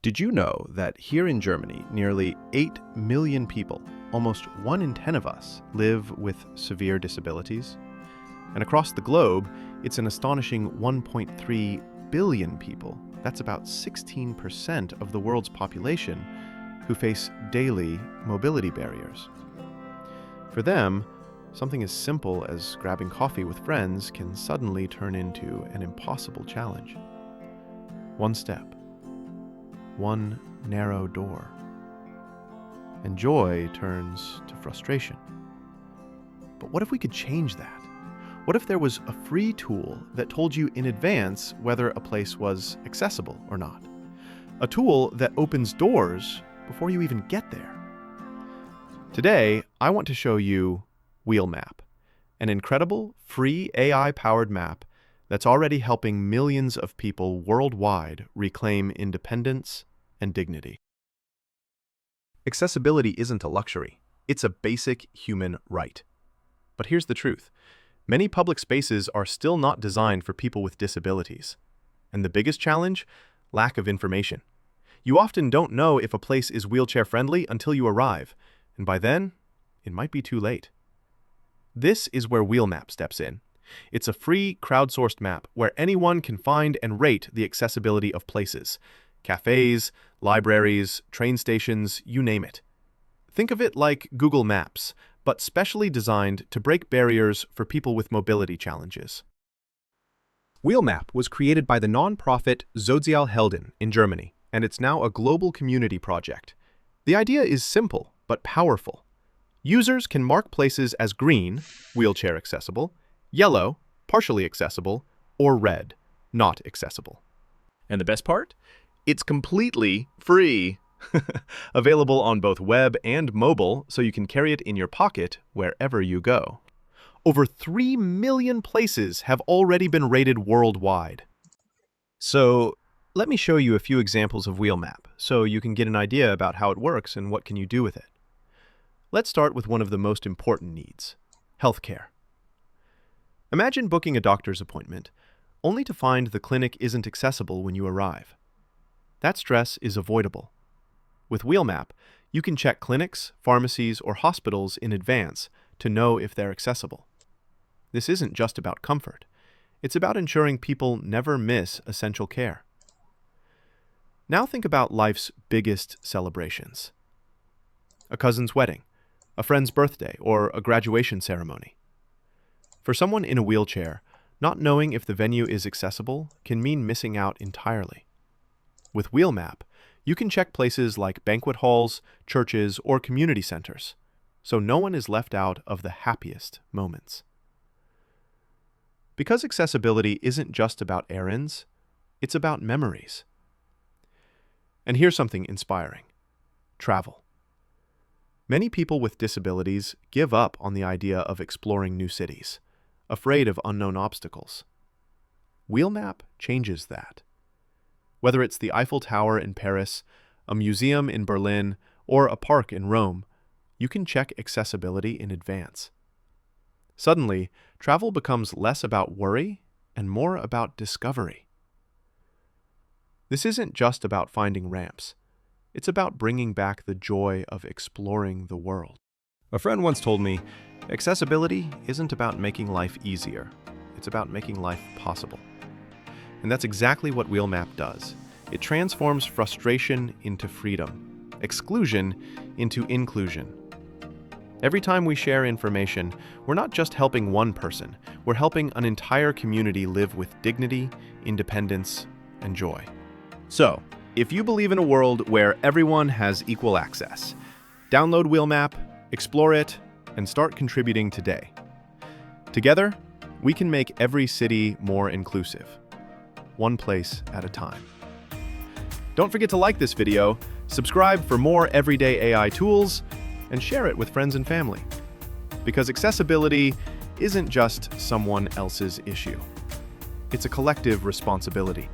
Did you know that here in Germany, nearly 8 million people, almost 1 in 10 of us, live with severe disabilities? And across the globe, it's an astonishing 1.3 billion people. That's about 16% of the world's population who face daily mobility barriers. For them, something as simple as grabbing coffee with friends can suddenly turn into an impossible challenge. One step, one narrow door, and joy turns to frustration. But what if we could change that? What if there was a free tool that told you in advance whether a place was accessible or not? A tool that opens doors before you even get there. Today, I want to show you Wheelmap, an incredible free AI-powered map that's already helping millions of people worldwide reclaim independence and dignity. Accessibility isn't a luxury, it's a basic human right. But here's the truth. Many public spaces are still not designed for people with disabilities. And the biggest challenge? Lack of information. You often don't know if a place is wheelchair-friendly until you arrive, and by then, it might be too late. This is where Wheelmap steps in. It's a free, crowdsourced map where anyone can find and rate the accessibility of places. Cafés, libraries, train stations, you name it. Think of it like Google Maps, but specially designed to break barriers for people with mobility challenges. Wheelmap was created by the nonprofit Sozialhelden in Germany, and it's now a global community project. The idea is simple but powerful. Users can mark places as green, wheelchair accessible, yellow, partially accessible, or red, not accessible. And the best part? It's completely free. Available on both web and mobile, so you can carry it in your pocket wherever you go. Over 3 million places have already been rated worldwide. So, let me show you a few examples of Wheelmap, so you can get an idea about how it works and what can you do with it. Let's start with one of the most important needs, healthcare. Imagine booking a doctor's appointment, only to find the clinic isn't accessible when you arrive. That stress is avoidable. With Wheelmap, you can check clinics, pharmacies, or hospitals in advance to know if they're accessible. This isn't just about comfort. It's about ensuring people never miss essential care. Now think about life's biggest celebrations. A cousin's wedding, a friend's birthday, or a graduation ceremony. For someone in a wheelchair, not knowing if the venue is accessible can mean missing out entirely. With Wheelmap, you can check places like banquet halls, churches, or community centers, so no one is left out of the happiest moments. Because accessibility isn't just about errands, it's about memories. And here's something inspiring. Travel. Many people with disabilities give up on the idea of exploring new cities, afraid of unknown obstacles. Wheelmap changes that. Whether it's the Eiffel Tower in Paris, a museum in Berlin, or a park in Rome, you can check accessibility in advance. Suddenly, travel becomes less about worry and more about discovery. This isn't just about finding ramps. It's about bringing back the joy of exploring the world. A friend once told me, accessibility isn't about making life easier. It's about making life possible. And that's exactly what Wheelmap does. It transforms frustration into freedom, exclusion into inclusion. Every time we share information, we're not just helping one person, we're helping an entire community live with dignity, independence, and joy. So, if you believe in a world where everyone has equal access, download Wheelmap, explore it, and start contributing today. Together, we can make every city more inclusive, one place at a time. Don't forget to like this video, subscribe for more everyday AI tools, and share it with friends and family. Because accessibility isn't just someone else's issue. It's a collective responsibility.